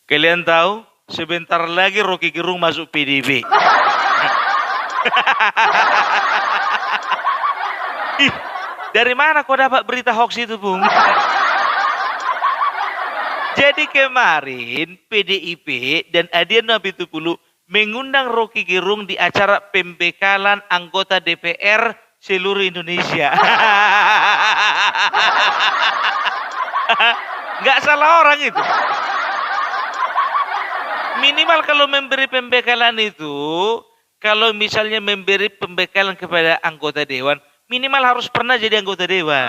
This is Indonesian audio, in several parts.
Kalian tahu, sebentar lagi Rocky Gerung masuk PDIP. Ih, dari mana kau dapat berita hoax itu, Bung? Jadi kemarin PDIP dan Adian Apitupulu mengundang Rocky Gerung di acara pembekalan anggota DPR seluruh Indonesia. Nggak salah orang itu. Minimal kalau memberi pembekalan itu, kalau misalnya memberi pembekalan kepada anggota dewan, minimal harus pernah jadi anggota dewan.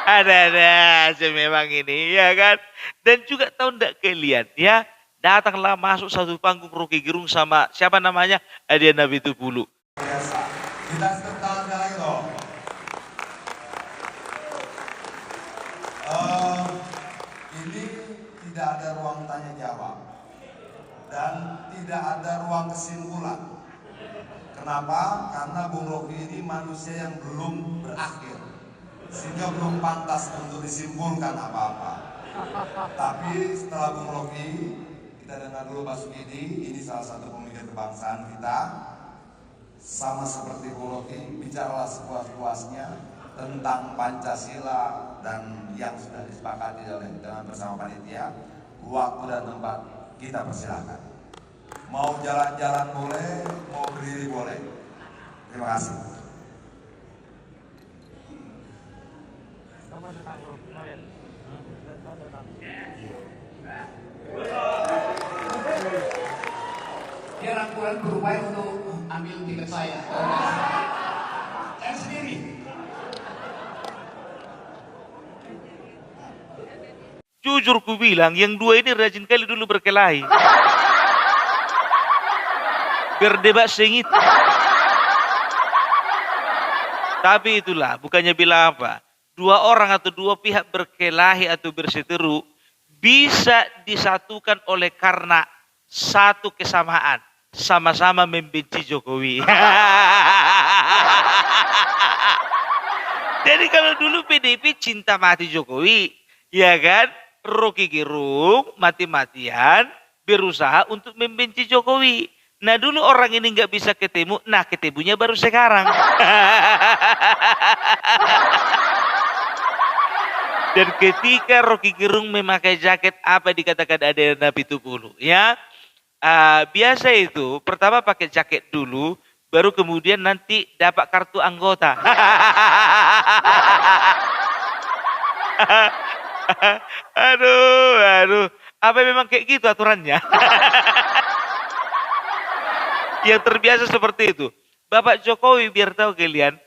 Ada memang ini, ya kan? Dan juga tahu enggak kalian, ya, datanglah masuk satu panggung Rocky Gerung sama siapa namanya? Adian Apitupulu. Biasa. Kita tepuk lagi dong. Ini tidak ada ruang tanya jawab dan tidak ada ruang kesimpulan. Kenapa? Karena Bung Rocky ini manusia yang belum berakhir, sehingga belum pantas untuk disimpulkan apa-apa. Tapi setelah Bung Rocky, kita dengar dulu Pak Sukidi, ini salah satu pemikir kebangsaan kita. Sama seperti Bung Rocky, bicaralah sepuas-puasnya tentang Pancasila dan yang sudah disepakati dengan bersama panitia. Waktu dan tempat kita persilahkan. Mau jalan-jalan boleh, mau berdiri boleh. Terima kasih. Dia rangkulan berupaya untuk ambil tiket saya. Saya sendiri. Jujur ku bilang, yang dua ini rajin kali dulu berkelahi. Berdebat sengit. Tapi itulah, bukannya bilang apa. Dua orang atau dua pihak berkelahi atau berseteru bisa disatukan oleh karena satu kesamaan. Sama-sama membenci Jokowi. Jadi kalau dulu PDIP cinta mati Jokowi, ya kan? Rocky Gerung mati-matian berusaha untuk membenci Jokowi. Nah dulu orang ini nggak bisa ketemu, nah ketemunya baru sekarang. Dan ketika Rocky Gerung memakai jaket apa dikatakan Adian Apitupulu, ya biasa itu pertama pakai jaket dulu, baru kemudian nanti dapat kartu anggota. Aduh, apa memang kayak gitu aturannya? Yang terbiasa seperti itu. Bapak Jokowi biar tahu kalian,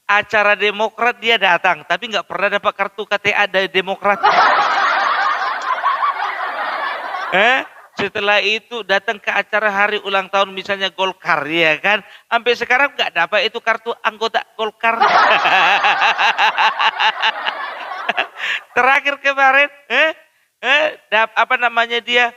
acara Demokrat dia datang, tapi nggak pernah dapat kartu KTA dari Demokrat. Setelah itu datang ke acara hari ulang tahun misalnya Golkar, ya kan? Sampai sekarang nggak dapat itu kartu anggota Golkar. Terakhir kemarin, apa namanya dia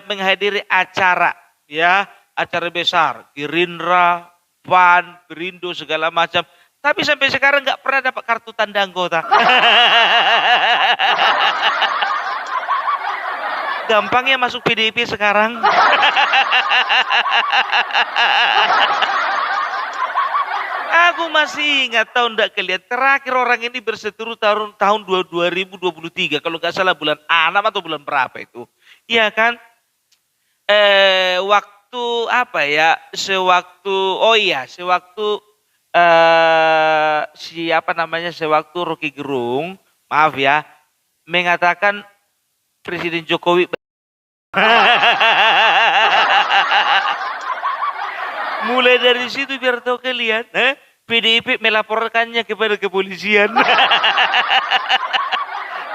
menghadiri acara, ya acara besar, Gerindra, PAN, Perindo segala macam. Tapi sampai sekarang nggak pernah dapat kartu tanda anggota. Gampangnya masuk PDIP sekarang. Aku masih ingat tahun enggak kalian terakhir orang ini berseteru tahun 2023 kalau nggak salah bulan 6 atau bulan berapa itu. Iya kan? Waktu apa ya? Sewaktu siapa namanya? Sewaktu Rocky Gerung, maaf ya, mengatakan Presiden Jokowi mulai dari situ biar tahu kalian, PDIP melaporkannya kepada kepolisian.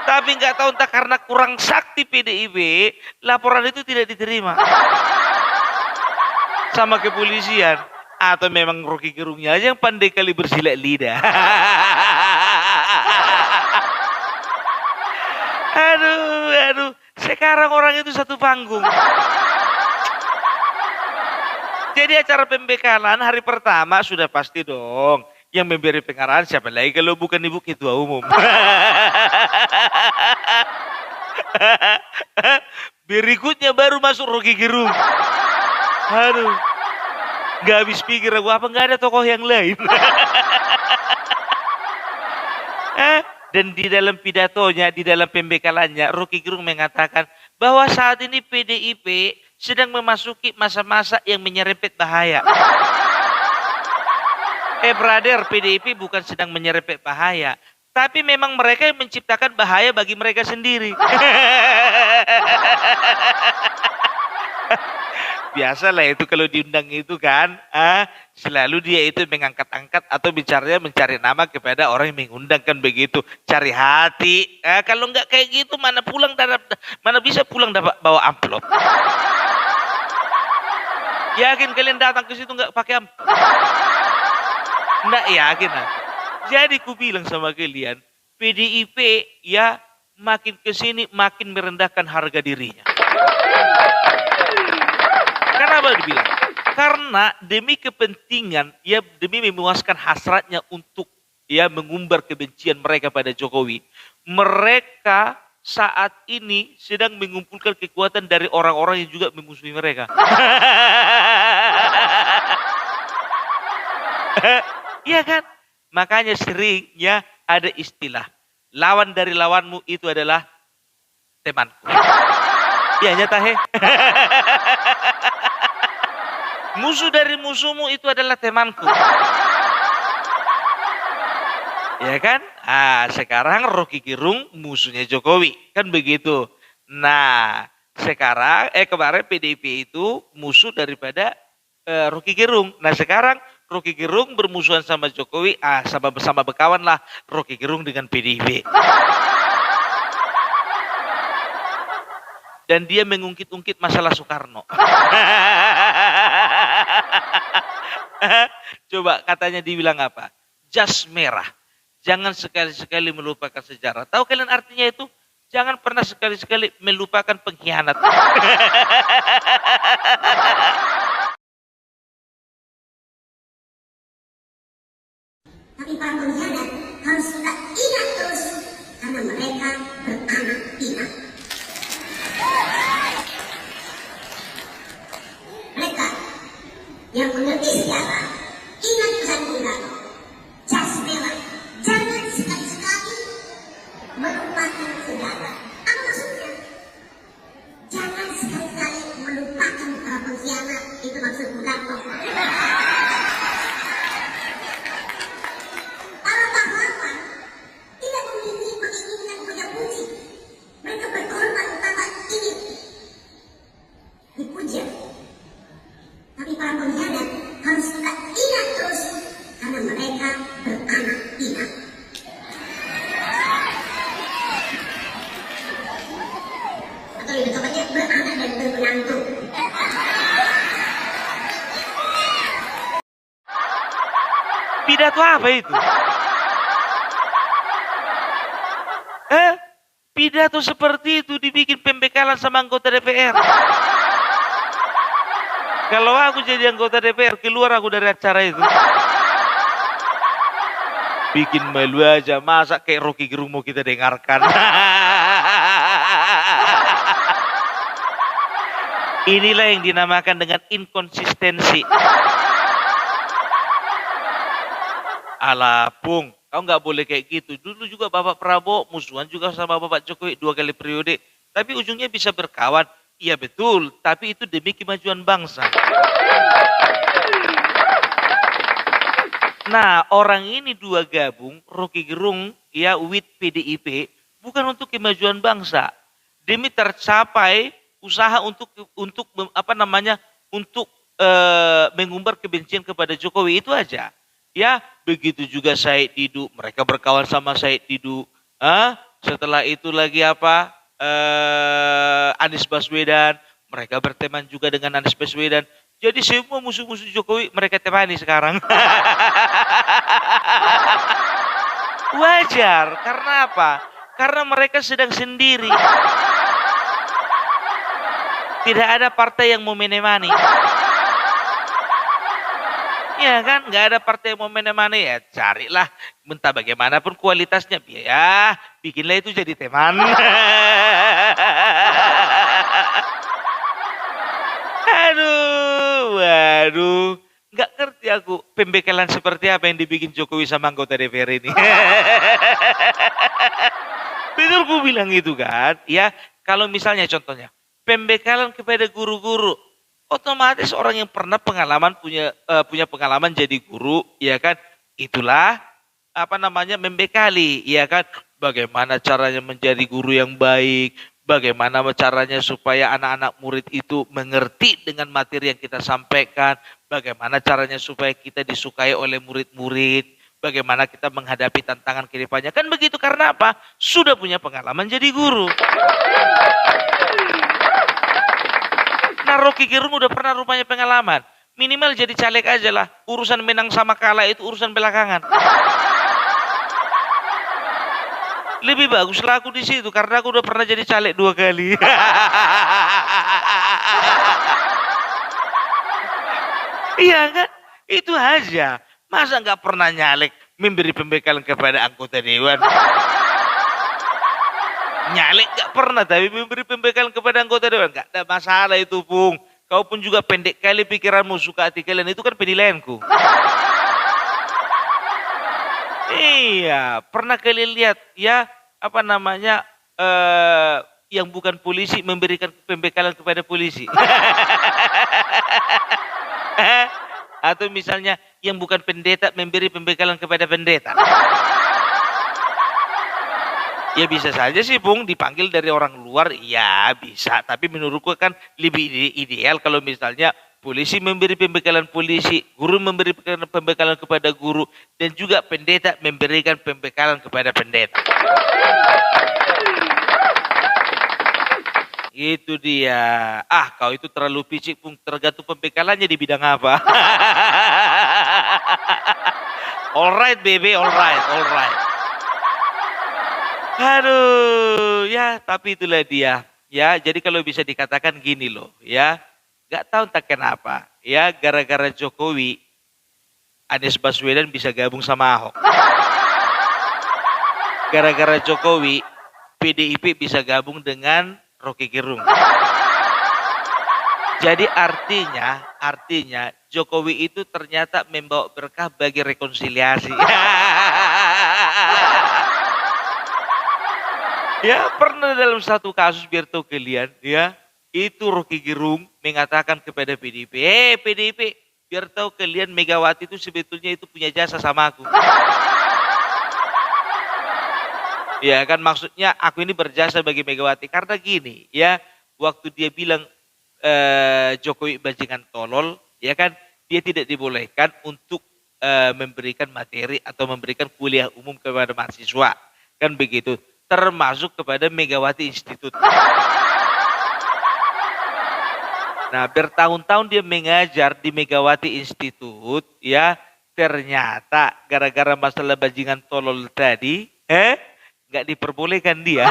Tapi nggak tahu entah karena kurang sakti PDIP, laporan itu tidak diterima sama kepolisian. Atau memang Rocky Gerungnya aja yang pandai kali bersilat lidah. Aduh. Sekarang orang itu satu panggung. Jadi acara pembekalan hari pertama sudah pasti dong. Yang memberi pengarahan siapa lagi kalau bukan Ibu Ketua Umum. Berikutnya baru masuk Rocky Gerung. Aduh, nggak habis pikir aku apa nggak ada tokoh yang lain. Dan di dalam pidatonya, di dalam pembekalannya, Rocky Gerung mengatakan bahwa saat ini PDIP sedang memasuki masa-masa yang menyerempet bahaya. Brother, PDIP bukan sedang menyerempet bahaya, tapi memang mereka yang menciptakan bahaya bagi mereka sendiri. Biasalah itu kalau diundang itu kan, selalu dia itu mengangkat-angkat atau bicaranya mencari nama kepada orang yang mengundang kan begitu, cari hati. Kalau nggak kayak gitu mana bisa pulang dapat bawa amplop. Yakin kalian datang ke situ nggak pakai amplop? Nggak yakin aku. Jadi ku bilang sama kalian, PDIP ya makin kesini makin merendahkan harga dirinya. Kenapa dibilang? Karena demi kepentingan, ya demi memuaskan hasratnya untuk ya mengumbar kebencian mereka pada Jokowi. Mereka saat ini sedang mengumpulkan kekuatan dari orang-orang yang juga memusuhi mereka. Iya kan? Makanya sering ya ada istilah, lawan dari lawanmu itu adalah temanku. Iya nyata he. Musuh dari musuhmu itu adalah temanku. Ya kan? Sekarang Rocky Gerung musuhnya Jokowi. Kan begitu. Nah, sekarang kemarin PDIP itu musuh daripada Rocky Gerung. Nah, sekarang Rocky Gerung bermusuhan sama Jokowi. Sama-sama berkawan lah Rocky Gerung dengan PDIP. Dan dia mengungkit-ungkit masalah Soekarno. Coba katanya dibilang apa? Jas merah. Jangan sekali-sekali melupakan sejarah. Tahu kalian artinya itu? Jangan pernah sekali-sekali melupakan pengkhianat. Tapi para pengkhianat harus kita ingat terus. Karena mereka beranak pinak. Mereka yang mengerti sejarah, ingat pesan Bung Karno. Jas merah, jangan sekali-sekali melupakan sejarah. Apa maksudnya? Jangan sekali-sekali melupakan para pengkhianat. Itu maksud Bung Karno. Para pahlawan tidak memiliki menginginkan puja-puji. Mereka berkorban tanpa ingin dipuja. Tapi para pengkhianat harus kita ingat terus karena mereka beranak pinak. Atau lebih tepatnya beranak dan bermenantu. Pidato apa itu? Pidato seperti itu dibikin pembekalan sama anggota DPR. Kalau aku jadi anggota DPR, keluar aku dari acara itu. Bikin malu aja, masa kayak Rocky Gerung mau kita dengarkan. Inilah yang dinamakan dengan inkonsistensi. Alah, Pung, kau nggak boleh kayak gitu. Dulu juga Bapak Prabowo musuhan juga sama Bapak Jokowi 2 kali periode. Tapi ujungnya bisa berkawan. Iya betul, tapi itu demi kemajuan bangsa. Nah, orang ini 2 gabung, Rocky Gerung ya with PDIP, bukan untuk kemajuan bangsa. Demi tercapai usaha untuk mengumbar kebencian kepada Jokowi itu aja. Ya, begitu juga Said Didu, mereka berkawan sama Said Didu. Setelah itu lagi apa? Anies Baswedan, mereka berteman juga dengan Anies Baswedan. Jadi semua musuh-musuh Jokowi mereka temani sekarang. Wajar, karena apa? Karena mereka sedang sendiri. Tidak ada partai yang mau menemani. Ya kan, nggak ada partai yang mau mana-mana ya carilah entah bagaimanapun kualitasnya ya bikinlah itu jadi teman. Aduh, waduh, nggak ngerti aku pembekalan seperti apa yang dibikin Jokowi sama anggota DPR ini. Betul ku bilang itu kan, ya kalau misalnya contohnya pembekalan kepada guru-guru, otomatis orang yang pernah pengalaman punya pengalaman jadi guru, ya kan, itulah apa namanya membekali, ya kan, bagaimana caranya menjadi guru yang baik, bagaimana caranya supaya anak-anak murid itu mengerti dengan materi yang kita sampaikan, bagaimana caranya supaya kita disukai oleh murid-murid, bagaimana kita menghadapi tantangan kehidupannya. Kan begitu karena apa? Sudah punya pengalaman jadi guru. Nah Rocky Gerung udah pernah rupanya pengalaman. Minimal jadi caleg aja lah. Urusan menang sama kalah itu urusan belakangan. Lebih bagus lah aku di situ karena aku udah pernah jadi caleg 2 kali. Iya kan? Itu aja. Masa nggak pernah nyalek memberi pembekalan kepada anggota dewan? Nyalek nggak pernah, tapi memberi pembekalan kepada anggota dewan nggak ada masalah itu, Pung. Kau pun juga pendek kali pikiranmu, suka hati kalian itu kan penilaianku. Iya, pernah kalian lihat ya apa namanya yang bukan polisi memberikan pembekalan kepada polisi? Atau misalnya yang bukan pendeta memberi pembekalan kepada pendeta. Ya bisa saja sih Bung dipanggil dari orang luar, ya bisa. Tapi menurutku kan lebih ideal kalau misalnya polisi memberi pembekalan polisi, guru memberi pembekalan kepada guru, dan juga pendeta memberikan pembekalan kepada pendeta. Itu dia. Ah, kau itu terlalu picik, Bung. Tergantung pembekalannya di bidang apa. Alright, baby, alright, alright. Aduh, ya tapi itulah dia. Ya, jadi kalau bisa dikatakan gini loh, ya. Gak tahu entah kenapa, ya gara-gara Jokowi, Anies Baswedan bisa gabung sama Ahok. Gara-gara Jokowi, PDIP bisa gabung dengan Rocky Gerung. Jadi artinya Jokowi itu ternyata membawa berkah bagi rekonsiliasi. Ya pernah dalam satu kasus biar tahu kalian, ya itu Rocky Gerung mengatakan kepada PDIP, PDIP biar tahu kalian Megawati itu sebetulnya itu punya jasa sama aku. Ya kan maksudnya aku ini berjasa bagi Megawati karena gini ya waktu dia bilang Jokowi bajingan tolol ya kan dia tidak dibolehkan untuk memberikan materi atau memberikan kuliah umum kepada mahasiswa kan begitu termasuk kepada Megawati Institute. Nah bertahun-tahun dia mengajar di Megawati Institute ya ternyata gara-gara masalah bajingan tolol tadi nggak diperbolehkan dia.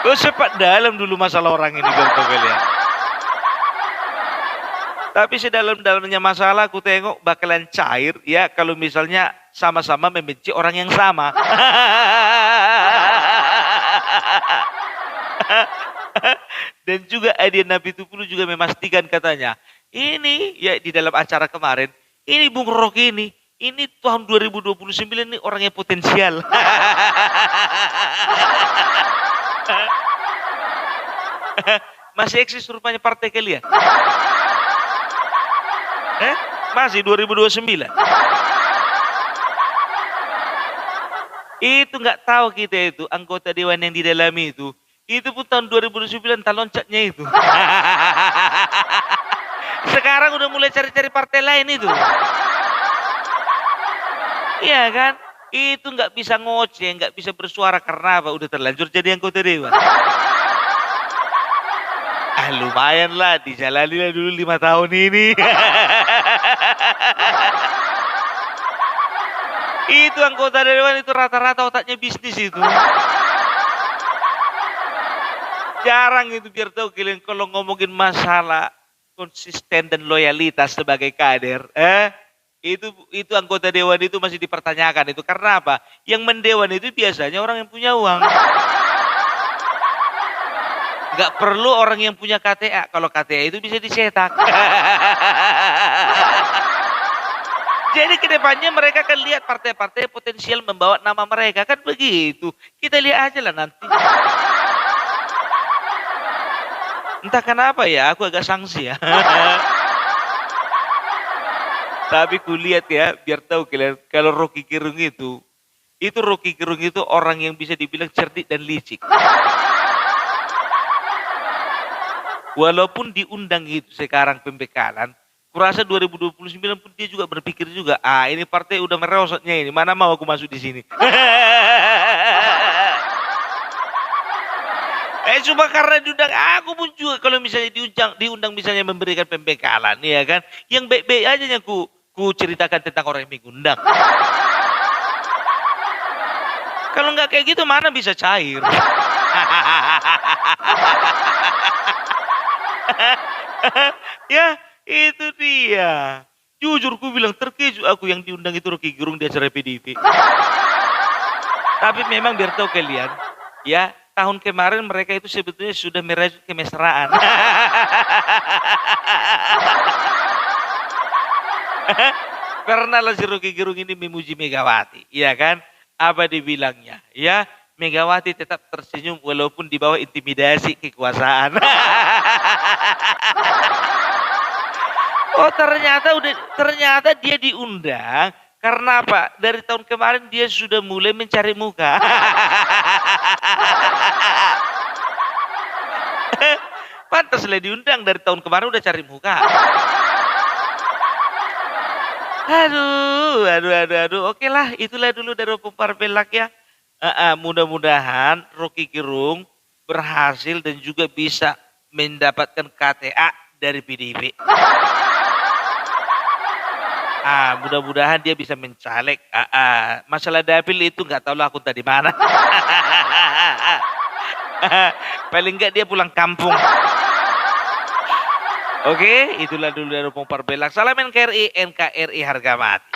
Oh sepak dalam dulu masalah orang ini kalian. Tapi sedalam-dalamnya masalah aku tengok bakalan cair ya kalau misalnya sama-sama membenci orang yang sama. Dan juga Adian Napitupulu juga memastikan katanya ini ya di dalam acara kemarin ini Bung Rocky ini tahun 2029 ini orang yang potensial. Masih eksis rupanya partai kalian? Masih 2029. Itu nggak tahu kita itu anggota dewan yang di dalam itu pun tahun 2009 tak loncatnya itu. Sekarang udah mulai cari-cari partai lain itu. Iya kan? Itu nggak bisa ngoceh, nggak bisa bersuara karena apa? Udah terlanjur jadi anggota dewan. Lumayan lah, dijalani lah dulu 5 tahun ini. Itu anggota dewan itu rata-rata otaknya bisnis itu. Jarang itu biar tahu kalian kalau ngomongin masalah konsisten dan loyalitas sebagai kader, itu anggota dewan itu masih dipertanyakan itu karena apa? Yang mendewan itu biasanya orang yang punya uang. Nggak perlu orang yang punya KTA. Kalau KTA itu bisa dicetak. Jadi kedepannya mereka akan lihat partai-partai potensial membawa nama mereka. Kan begitu. Kita lihat aja lah nanti. Entah kenapa ya, aku agak sanksi ya. Tapi ku lihat ya, biar tahu kalian, kalau Rocky Gerung itu Rocky Gerung itu orang yang bisa dibilang cerdik dan licik. Walaupun diundang itu sekarang pembekalan, kurasa 2029 pun dia juga berpikir juga, ini partai udah merosotnya ini, mana mau aku masuk di sini. Cuma karena diundang, aku pun juga kalau misalnya diundang misalnya memberikan pembekalan, ya kan, yang baik-baik aja yang ku ceritakan tentang orang yang mengundang. Kalau nggak kayak gitu mana bisa cair. Ya, itu dia. Jujur ku bilang terkejut aku yang diundang itu Rocky Gerung di acara PDIP. Tapi memang biar tahu kalian, ya tahun kemarin mereka itu sebetulnya sudah merajut kemesraan. Karena lah si Rocky Gerung ini memuji Megawati, ya kan? Apa dibilangnya? Ya, Megawati tetap tersenyum walaupun di bawah intimidasi kekuasaan. Oh ternyata dia diundang karena apa? Dari tahun kemarin dia sudah mulai mencari muka. Pantaslah diundang dari tahun kemarin udah cari muka. Aduh. Oke lah, itulah dulu dari Opung Parpelak ya. Mudah-mudahan Rocky Gerung berhasil dan juga bisa mendapatkan KTA dari PDIP. Mudah-mudahan dia bisa mencaleg. Masalah dapil itu nggak tahu lah aku tadi mana. Paling nggak dia pulang kampung. Oke, itulah dulu dari Opung Parpelak. Salam NKRI, NKRI harga mati.